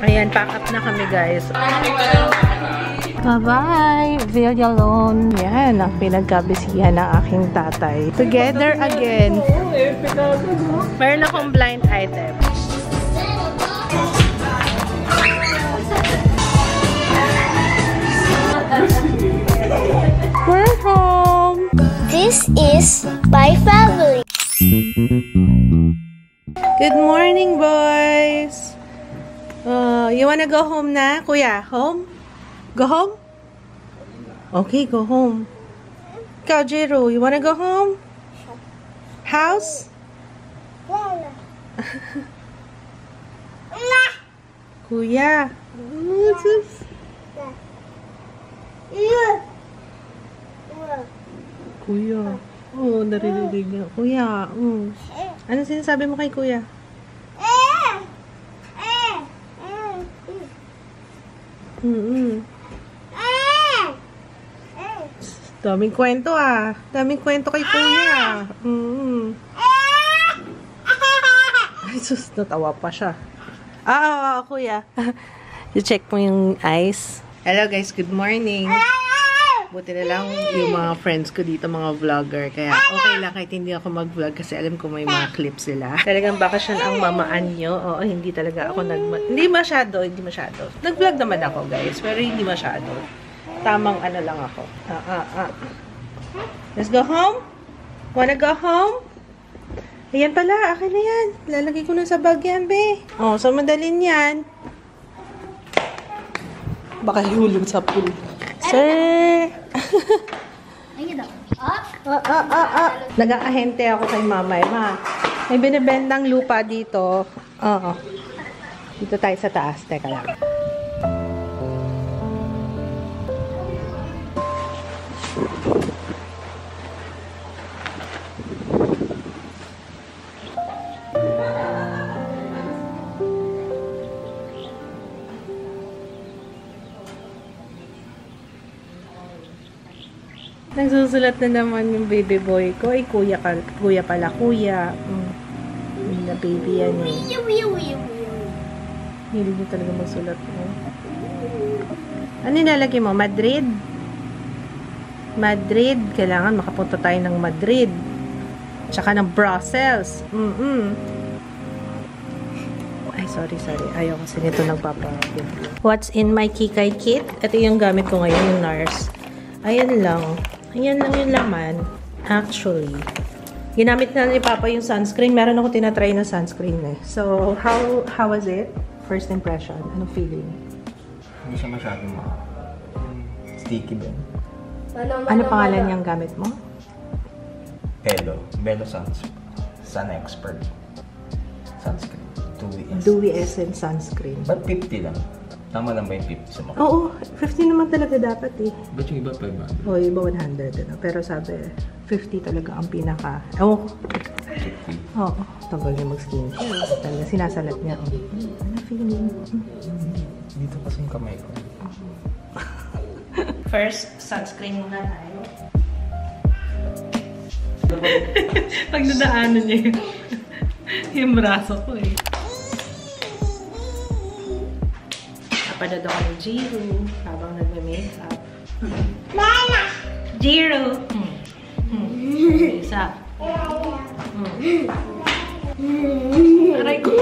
Ayan, pack up na kami guys. Bye-bye! Villalon. Yan, ang pinagkabisihan ng aking tatay. Together again. Meron akong blind item. We're home! This is my family. Good morning, boys! You wanna go home na? Kuya, home? Go home? Okay, go home. Ikaw, Jiro, you wanna go home? House? Kuya. Kuya. Oh, narinig niya. Kuya. Ano sinasabi mo kay kuya? Daming kwento ah. Daming kwento kay kuya. Ay, sus, natawa pa siya. Kuya. I-check mo yung eyes. Hello guys, good morning. Buti na lang yung mga friends ko dito, mga vlogger. Kaya okay lang kahit hindi ako mag-vlog kasi alam ko may mga clips sila. Talagang bakasyon ang mamaan nyo. Oo, hindi talaga ako Hindi masyado. Nag-vlog naman ako guys, pero hindi masyado. Tamang ano lang ako. Let's go home? Wanna go home? Ayan pala, akin na yan. Lalagay ko na sa bag yan, be. Oh, so madalin yan. Baka hulog sa pool. Sir! Nag-aahente ako kay mama. May binibendang lupa dito. Oo. Dito tayo sa taas. Teka lang. Nagsusulat na naman yung baby boy ko. Ay, kuya pala. Kuya. Na baby yan eh. Hindi niyo talaga magsulat mo. Ano nilalagay mo? Madrid? Madrid. Kailangan makapunta tayo ng Madrid. Tsaka ng Brussels. Ay, sorry. Ayaw kasi nito nagpapapin. What's in my Kikay kit? Ito yung gamit ko ngayon, yung NARS. Ayan lang yung laman. Actually, ginamit na ni Papa yung sunscreen. Meron ako tinatry na sunscreen eh. So, how was it? First impression. Anong feeling? Hindi siya masyadong sticky din. Ano pangalan niyang gamit mo? Belo Sun Expert. Sunscreen. Dewy Essence Sunscreen. Ba't 50 lang? Tama lang ba yung 50 sa mga? Oo, 50 naman talaga dapat eh. Ba't yung iba 500? Oo, iba 100. Ano? Pero sabi, 50 talaga ang pinaka. Oo. 50? Oo. Tagal niya mag-skincare. Talaga, sinasalat niya. Ano feeling? Dito kasi yung kamay ko. First, sunscreen muna tayo. Pag nadaanan niya yung braso ko eh. Napadad ako ng Jiro habang nagme-makeup. Mama! Jiro! Isa. Aray ko.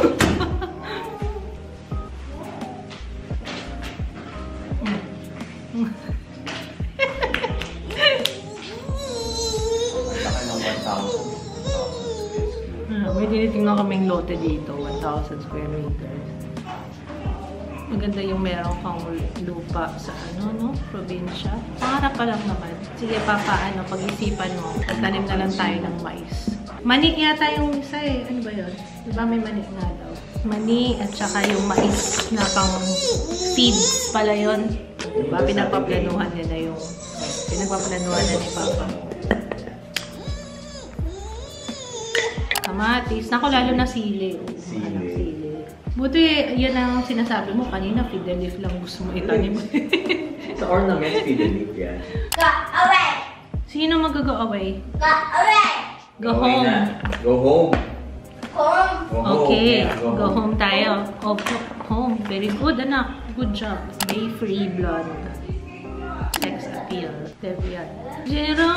May tinitingnan kaming lote dito, 1,000 square meters. Maganda yung meron kang lupa sa probinsya. Pangarap pa lang naman. Sige, papaano, pag-isipan mo, tanim na lang tayo ng mais. Mani yata yung isa eh. Ano ba yun? Diba may mani nga daw? Mani at saka yung mais na pang feed pala yun. Diba? Pinagpaplanuhan niya na yung pinagpaplanuhan na ni Papa. Kamatis. Naku, lalo na sili. Sili. Buti, yun ang sinasabi mo kanina, fiddle leaf lang gusto mo itanim. Sa ornament, fiddle leaf yan. Go away! Sino mag-go away? Go away! Go home. Go home. Okay, go home tayo. Oh, home. Very good, anak. Good job. Bay free blonde. Sex appeal. Deviant. Zero!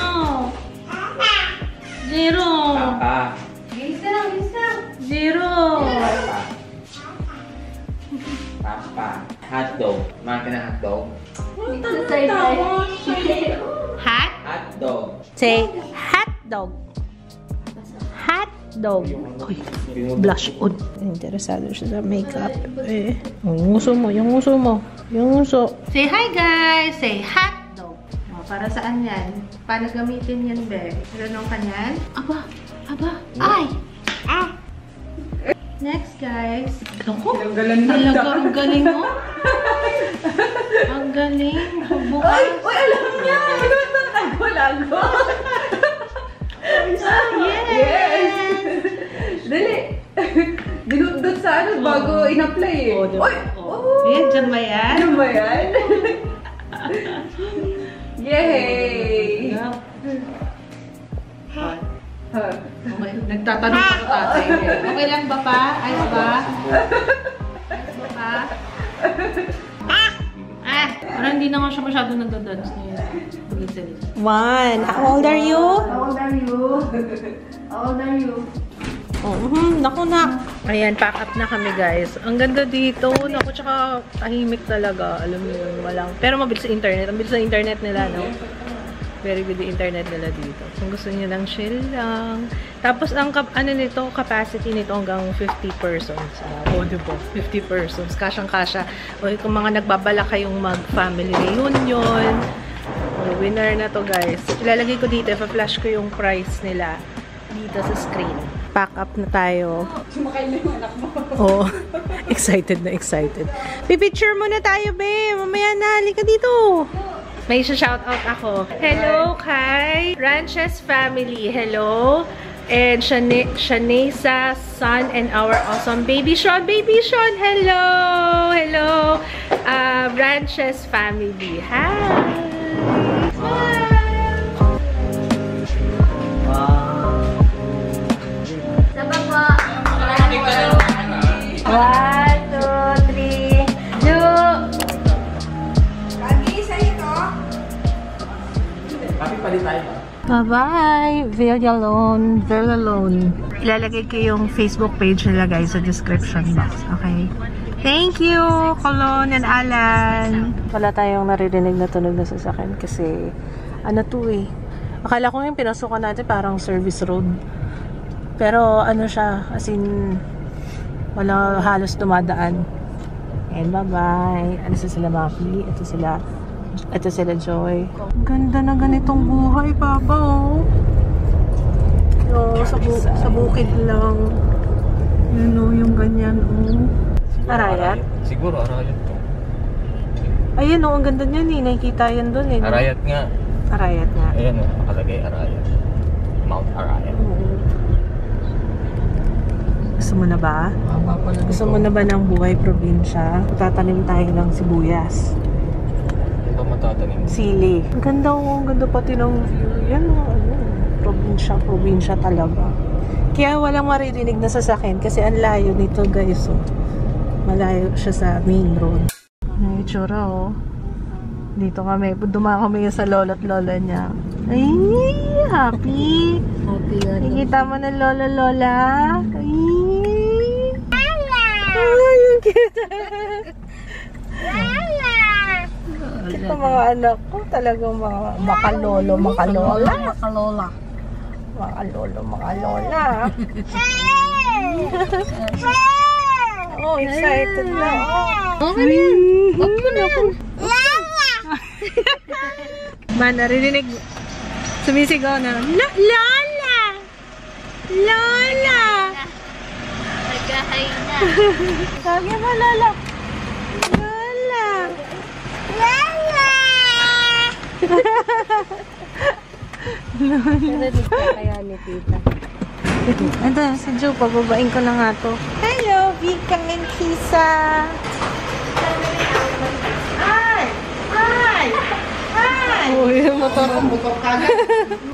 Zero! Papa. Zero! Papa. Hotdog. Kumain ka na hotdog? Hot? Hotdog. Say, hot dog. Hot dog. Uy, blush on. Interesado siya sa makeup. Yung uso mo, yung uso mo. Yung uso. Say hi guys! Say hot dog. Oh, para saan yan? Paano gamitin yan, be? Ganun ka yan? Aba! Aba! Ay! Ah! Next, guys. Ako? Talaga, ang galing mo. Ang galing. Bukas. Uy, alam niya! Lago! Yes! Dali! Dinudot sa ano bago in-apply eh. Uy! Yan, dyan ba yan? Ano ba yan? Yay! Okay, nagtatanong pa sa tatay. Okay lang ba pa? Ayos ba? Ayos ba pa? Parang hindi na nga siya masyado nagda-dance na yun. One. How old are you? How old are you? How old are you? Naku na. Ayan, pack up na kami guys. Ang ganda dito. Naku, tsaka tahimik talaga. Alam mo yun, walang. Pero mabilis sa internet. Ang bilis sa internet nila, no? Very good yung internet nila dito. Kung gusto niyo lang, chill lang. Tapos, ang ano nito, capacity nito hanggang 50 persons. O, diba? 50 persons. Kasyang-kasya. O, kung mga nagbabala kayong mag-family reunion. O, winner na to, guys. Ilalagay ko dito. Ipa-flash ko yung price nila dito sa screen. Pack up na tayo. Sumakay na yung anak mo. Oh, excited na excited. Pipicture muna tayo, be. Mamaya na. Halika dito. May shoutout ako. Hello kay Ranches family. Hello. And Shanesa, son, and our awesome baby Sean. Baby Sean, hello. Hello. Ranches family. Hi. Smile. One, two, three. Bye-bye! Very alone. Very alone. Ilalagay ko yung Facebook page nila guys sa description box. Okay? Thank you, Colon and Alan! Wala tayong naririnig na tunog na sasakyan kasi ano to eh. Akala ko yung pinasukan natin parang service road. Pero ano siya, as in wala halos dumadaan. And bye-bye! Ano sila Mapi? Ito sila Joy. Ang ganda na ganitong buhay, Papa, oh. Sa bukid lang. Yun, oh, yung ganyan, oh. Arayat? Siguro Arayat to. Ayun, oh, ang ganda niyan, eh. Nakikita yan dun, eh. Arayat nga. Arayat nga. Ayan, oh, nakalagay Arayat. Mount Arayat. Gusto mo na ba? Gusto mo na ba ng buhay probinsya? Tatanim tayo ng sibuyas. Matatanim. Sili. Ang ganda, oh. Ang ganda pati ng view. Yan, ano, probinsya talaga. Kaya walang maririnig na sasakyan kasi ang layo nito, guys, oh. Malayo siya sa main road. Ang itsura, oh. Dito kami. Dumaan kami sa lolo't lola niya. Ay, happy. Happy yan. Nakikita mo na lola. Ay. Ay, yung cute. Ito mga anak ko, talagang mga makalolo, makalola. Oh, excited na. Okay na yan. Okay na yan. Man, narinig. Sumisigaw na. Lola! Lola! Nagkahay na. Sabi mo, Lola. Lola! Lala! Narinig ka kaya ni tita. Ito, si Joe, pababain ko na nga to. Hello, Vika and Kisa! Hi! Hi! Hi! Uy, motor kagad.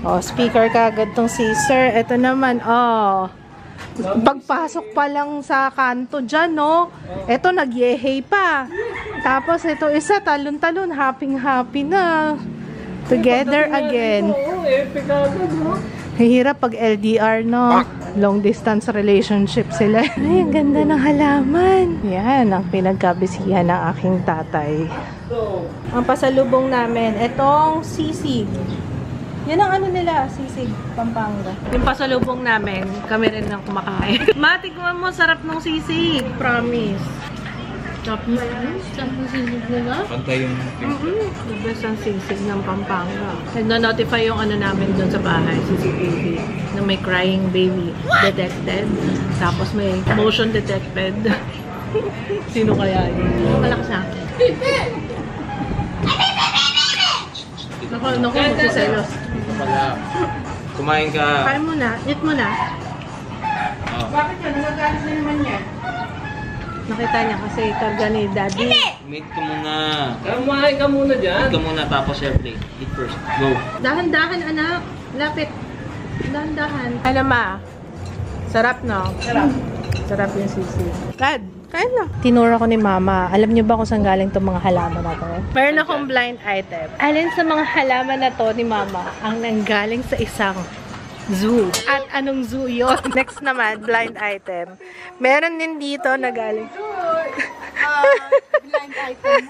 Oh, speaker kagad tong si Sir. Ito naman, oh. Pagpasok pa lang sa kanto dyan, no? Eto, nagyehey pa. Tapos, ito isa, talon-talon, happy-happy na. Together again. Hihirap pag LDR, no? Long distance relationship sila. Ay, ang ganda ng halaman. Yan, ang pinagkabisihan ng aking tatay. Ang pasalubong namin, etong sisig. Yan ang ano nila, sisig, Pampanga. Yung pasalubong namin, kami rin ang kumakain. Matikman mo, sarap ng sisig. Promise. Sarap ng sisig nila. Pantay yung... The best ang sisig ng Pampanga. Nag-notify yung ano namin doon sa bahay, CCTV, na may crying baby detected. Tapos may motion detected. Sino kaya yun? Malakas na. Naku, magsiselos. Pala, kumain ka. Kain mo na. Eat mo na. Oh. Bakit yun? Nagagalit na naman yan. Nakita niya kasi karga ni Daddy. Meet ka muna. Kumain ka muna dyan. Meet ka muna tapos airplane. Eat first. Go. Dahan-dahan, anak. Lapit. Dahan-dahan. Ano ma? Sarap, no? Sarap. Sarap yung sisig. Dad, kain na. Tinura ko ni Mama. Alam niyo ba kung saan galing itong mga halaman na to? Meron akong blind item. Alin sa mga halaman na to ni Mama ang nanggaling sa isang zoo? At anong zoo yon? Next naman, blind item. Meron din dito na galing. Blind item.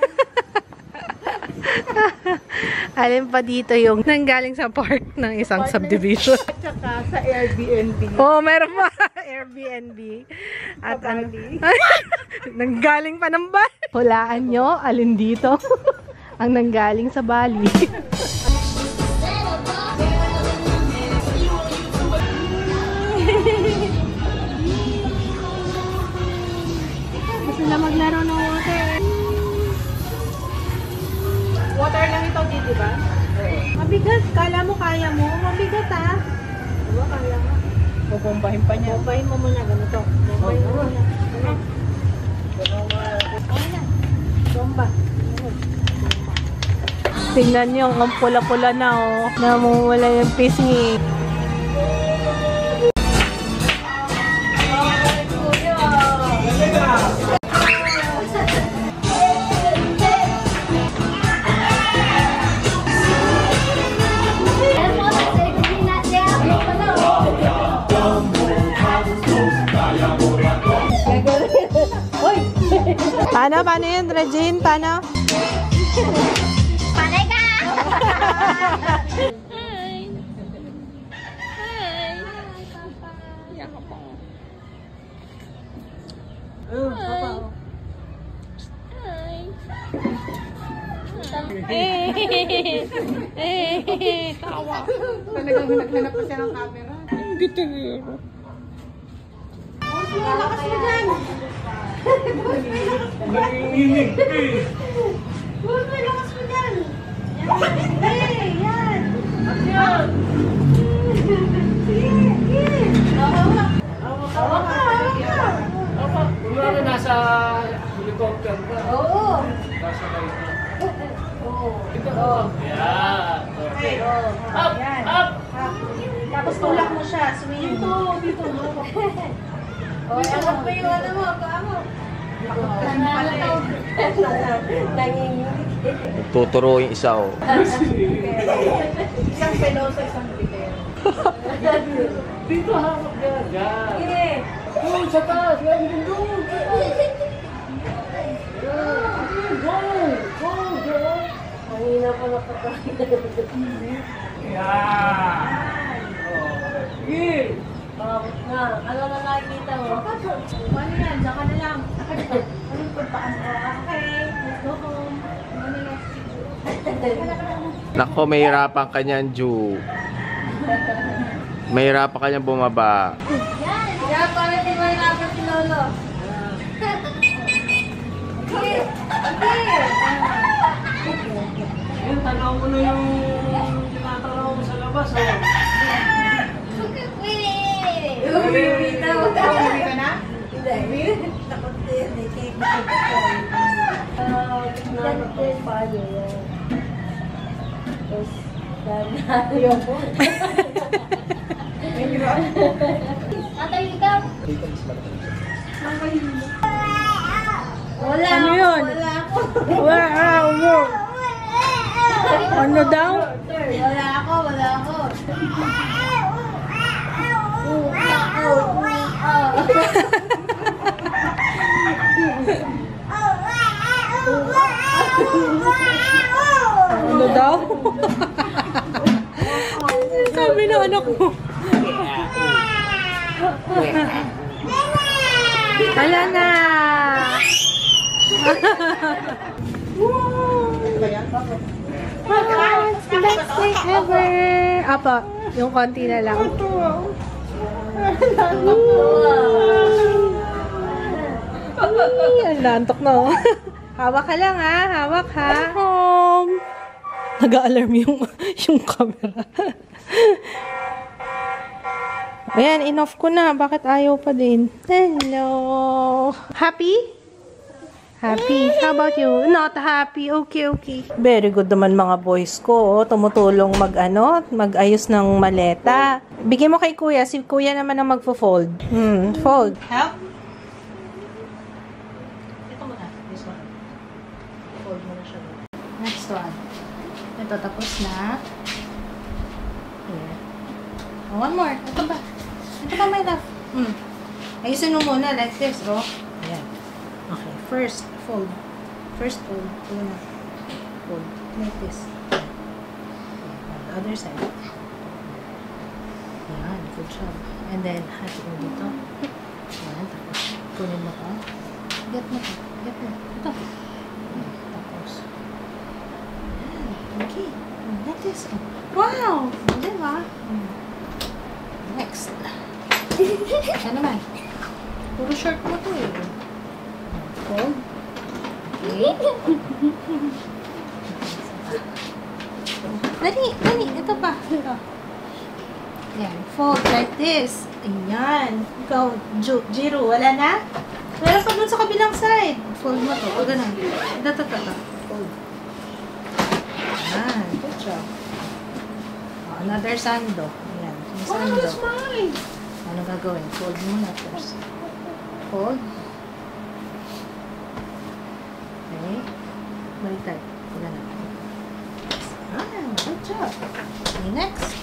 Alin pa dito yung nanggaling sa park ng isang subdivision. At saka sa Airbnb. Oh, meron pa. Airbnb. At ano? Nanggaling pa ng Bali. Hulaan nyo, alin dito? Ang nanggaling sa Bali. Gusto na maglaro ng water. Water lang ito, di ba? Mabigat. Kala mo kaya mo? Mabigat ah. Diba, kaya nga. Bubombahin pa niya. Bombahin mo muna ganito. Bombahin mo muna. Bomba. Tingnan niyo, ang pula-pula na oh. Namumula yung pisngi. Paano yun, Regine? Paano? Panay ka! Tawa. Talagang naghanap pa siya ng camera. Lakas mo dyan. Nanginginig eh. Lakas mo dyan. Hey, yan. Yan. Kunwari nasa helicopter ka. Oo. Nasa kayo. Oo. Ito. Yan. Okay. Up! Up! Tapos tulak mo siya. Swing. Dito. Oh, angat mo yung ano mo. Paa mo. Tuturo yung isa oh. Isang pelosa, isang pitero. Dito hawak ka. Yan. Sige. Doon sa taas. Yan. Doon. Go! Go! Go! Mahina pa makakain. Yan. Sige. Bakit na? Ano na nakikita mo? Ano yan? Diyan ka na lang. Anong pagpaan mo? Okay, let's go home. Ano na? Nako, mahirapan ka niyan, Ju. Mahirapan ka niyan bumaba. Kaya parang di mo nilapit si Lolo. Okay. Yan, tanaw mo na yung tinatanaw mo sa labas. Oh. Uwi ka na? Atay ikaw. Wala Ano ako, yun? wala ako. Wow! Ano daw? Wala ako, wala ako. Ano daw? Ano sabi ng anak mo? Wala na! It's the best day ever! Apa, yung konti na lang. Ang lantok na oh. Hawak ka lang ha, hawak ha. Home! Nag-a-alarm yung camera. Ayan, enough ko na. Bakit ayaw pa din? Hello! Happy? Happy. How about you? Not happy. Okay, okay. Very good naman mga boys ko. Oh. Tumutulong mag-ayos ng maleta. Bigay mo kay kuya. Si kuya naman ang magfo-fold. Fold. Help? Ito muna. This one. Fold mo na siya. Next one. Ito, tapos na. Here. Oh, one more. Ito ba? Ito ba, my love? Ayusin mo muna like this, oh. Ayan. Okay. First, fold. First fold. Una. Fold. Like this. Okay. On the other side. Ayan. Good job. And then, hati mo dito. Ayan. Tapos, kunin mo to. Get mo to. Get mo. Ito. Ayan. Tapos. Ayan. Okay. Like this. Oh. Wow! Diba? Next. Ano naman? Puro short mo to eh. Fold. Okay. Dali, dali. Ito pa. Ito. Yan. Fold like this. Ayan. Ikaw, Jiro, wala na? Meron pa dun sa kabilang side. Fold mo to. O, ganun. Ito. Fold. Ayan. Good job. Another sando. Ayan. Yung sando. Ano gagawin? Fold muna first. Fold. Okay. Baliktad. Wala na. Good job. Okay, next.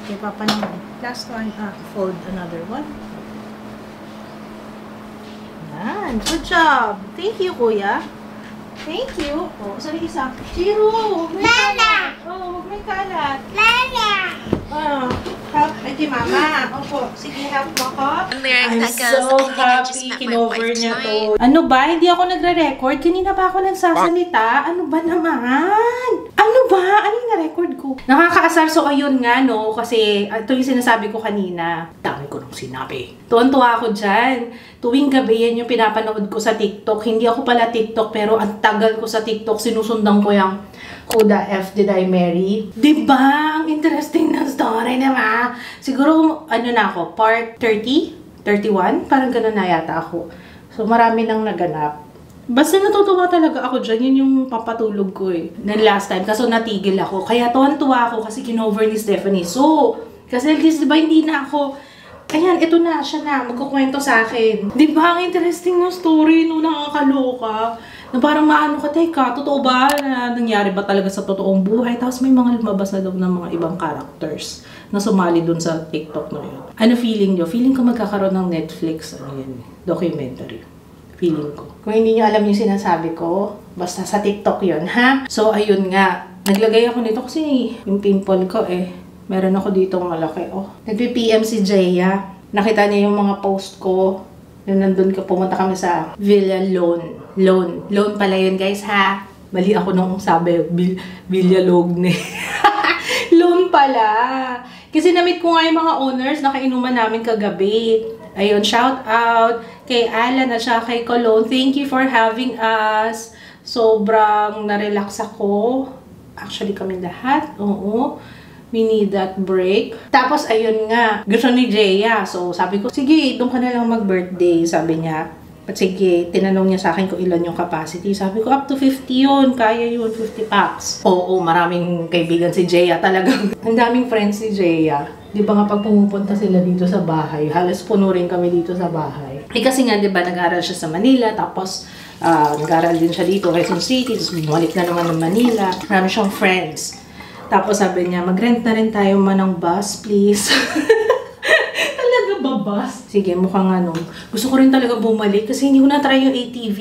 Okay, papa naman. Last one. Fold another one. Yan. Good job. Thank you, kuya. Thank you. Oh, sorry isa. Jiro! Lala! Oh, huwag may kalat. Lala! Help. Ay, di mama. Opo. Sige, help mo ko. I'm so happy. Kinover niya to. Ano ba? Hindi ako nagre-record. Kanina ba ako nagsasalita? Ano ba naman? Ano ba? Ano yung na-record ko? Nakakaasar. So, ayun nga, no? Kasi, ito yung sinasabi ko kanina. Dami ko nung sinabi. Tuwan-tuwa ako dyan. Tuwing gabi, yan yung pinapanood ko sa TikTok. Hindi ako pala TikTok, pero ang tagal ko sa TikTok. Sinusundan ko yung Who the F Did I Marry? Diba? Ang interesting na story, diba? Siguro, ano na ako, part 30? 31? Parang gano'n na yata ako. So, marami nang naganap. Basta natutuwa talaga ako dyan. Yun yung papatulog ko eh. Then last time, kaso natigil ako. Kaya tuwan-tuwa ako kasi kinover ni Stephanie. So, kasi at least, diba, hindi na ako, ayan, ito na, siya na, magkukwento sa akin. Diba, ang interesting na story, no, nakakaloka. Na parang maano ka, teka, totoo ba na nangyari ba talaga sa totoong buhay? Tapos may mga lumabas na daw ng mga ibang characters na sumali dun sa TikTok na yun. Ano feeling nyo? Feeling ko magkakaroon ng Netflix, ano yun, documentary. Feeling ko. Kung hindi nyo alam yung sinasabi ko, basta sa TikTok yun, ha? So, ayun nga. Naglagay ako nito kasi yung pimple ko eh. Meron ako dito malaki, oh. Nagpi-PM si Jaya. Nakita niya yung mga post ko. Nung nandun ka, pumunta kami sa Villa Loan pala yun, guys, ha? Mali ako nung sabi, Villa Logne. Loan pala. Kasi na-meet ko nga yung mga owners na kainuman namin kagabi. Ayun, shout out kay Alan at saka kay Cologne. Thank you for having us. Sobrang na-relax ako. Actually, kami lahat. Oo. We need that break. Tapos, ayun nga. Gusto ni Jaya. So, sabi ko, sige, doon ka na lang mag-birthday. Sabi niya. At sige, tinanong niya sa akin kung ilan yung capacity. Sabi ko, up to 50 yun. Kaya yun, 50 packs. Oo, maraming kaibigan si Jaya talagang. Ang daming friends si Jaya. Di ba nga pag pumupunta sila dito sa bahay, halos puno rin kami dito sa bahay. Eh kasi nga, di ba, nag-aral siya sa Manila, tapos nag-aral din siya dito, Quezon City, tapos bumalik na naman ng Manila. Marami siyang friends. Tapos sabi niya, mag-rent na rin tayo man ng bus, please. Talaga ba bus? Sige, mukhang ano. Gusto ko rin talaga bumalik kasi hindi ko na-try yung ATV.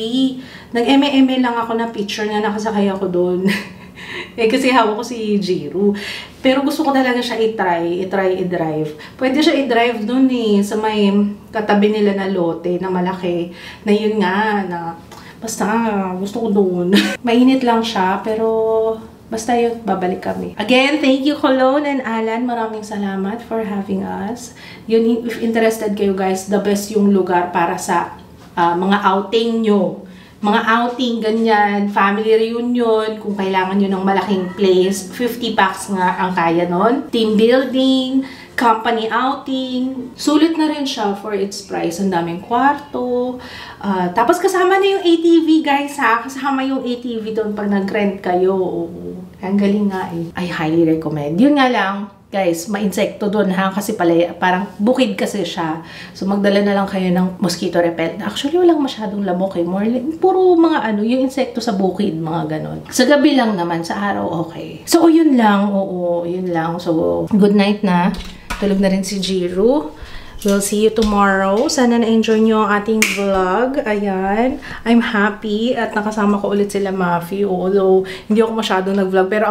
Nag-eme-eme lang ako na picture nga, nakasakay ako doon. Eh, kasi hawak ko si Jiro. Pero gusto ko talaga siya i-drive. Pwede siya i-drive dun eh, sa may katabi nila na lote na malaki. Na yun nga, na basta gusto ko doon. Mainit lang siya, pero basta yun, babalik kami. Again, thank you Colon and Alan. Maraming salamat for having us. Yun, if interested kayo guys, the best yung lugar para sa mga outing nyo. Mga outing, ganyan, family reunion, kung kailangan nyo ng malaking place, 50 packs nga ang kaya nun. Team building, company outing. Sulit na rin siya for its price. Ang daming kwarto. Tapos kasama na yung ATV, guys, ha? Kasama yung ATV doon pag nag-rent kayo. Ang galing nga eh. I highly recommend. Yun nga lang, guys, ma-insekto doon ha, kasi parang bukid kasi siya. So, magdala na lang kayo ng mosquito repellent. Actually, walang masyadong lamok eh. Puro mga ano, yung insekto sa bukid, mga ganon. Sa gabi lang naman, sa araw, okay. So, yun lang. Oo, yun lang. So, good night na. Tulog na rin si Jiro. We'll see you tomorrow. Sana na-enjoy nyo ang ating vlog. Ayan. I'm happy at nakasama ko ulit sila Mafi. Although, hindi ako masyadong nag-vlog. Pero,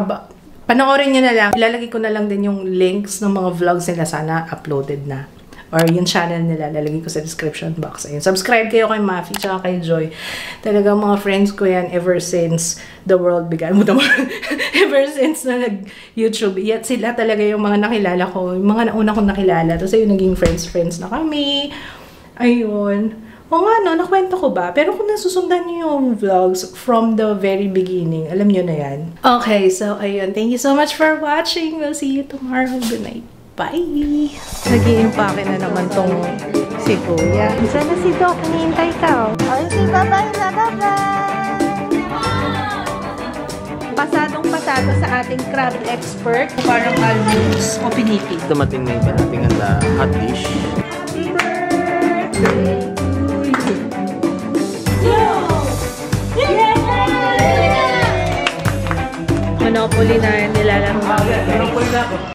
panoorin nyo na lang. Ilalagay ko na lang din yung links ng mga vlogs nila. Sana uploaded na. Or yung channel nila. Lalagay ko sa description box. Ayun. Subscribe kayo kay Mafi tsaka kay Joy. Talagang mga friends ko yan ever since the world began. Ever since na nag-YouTube. Yet sila talaga yung mga nakilala ko. Yung mga nauna kong nakilala. Tapos ayun, naging friends na kami. Ayun. O nga no, nakwento ko ba? Pero kung nasusundan niyo yung vlogs from the very beginning, alam niyo na yan. Okay, so ayun. Thank you so much for watching. We'll see you tomorrow. Good night. Bye! Nag-i-impake na naman tong si Kuya. Sana si Doc, hinihintay ka. Ay, si bye-bye na, bye-bye! Pasadong-pasado sa ating crab expert. Parang almonds o pinipig. Dumating na yung panating hot dish. Happy birthday!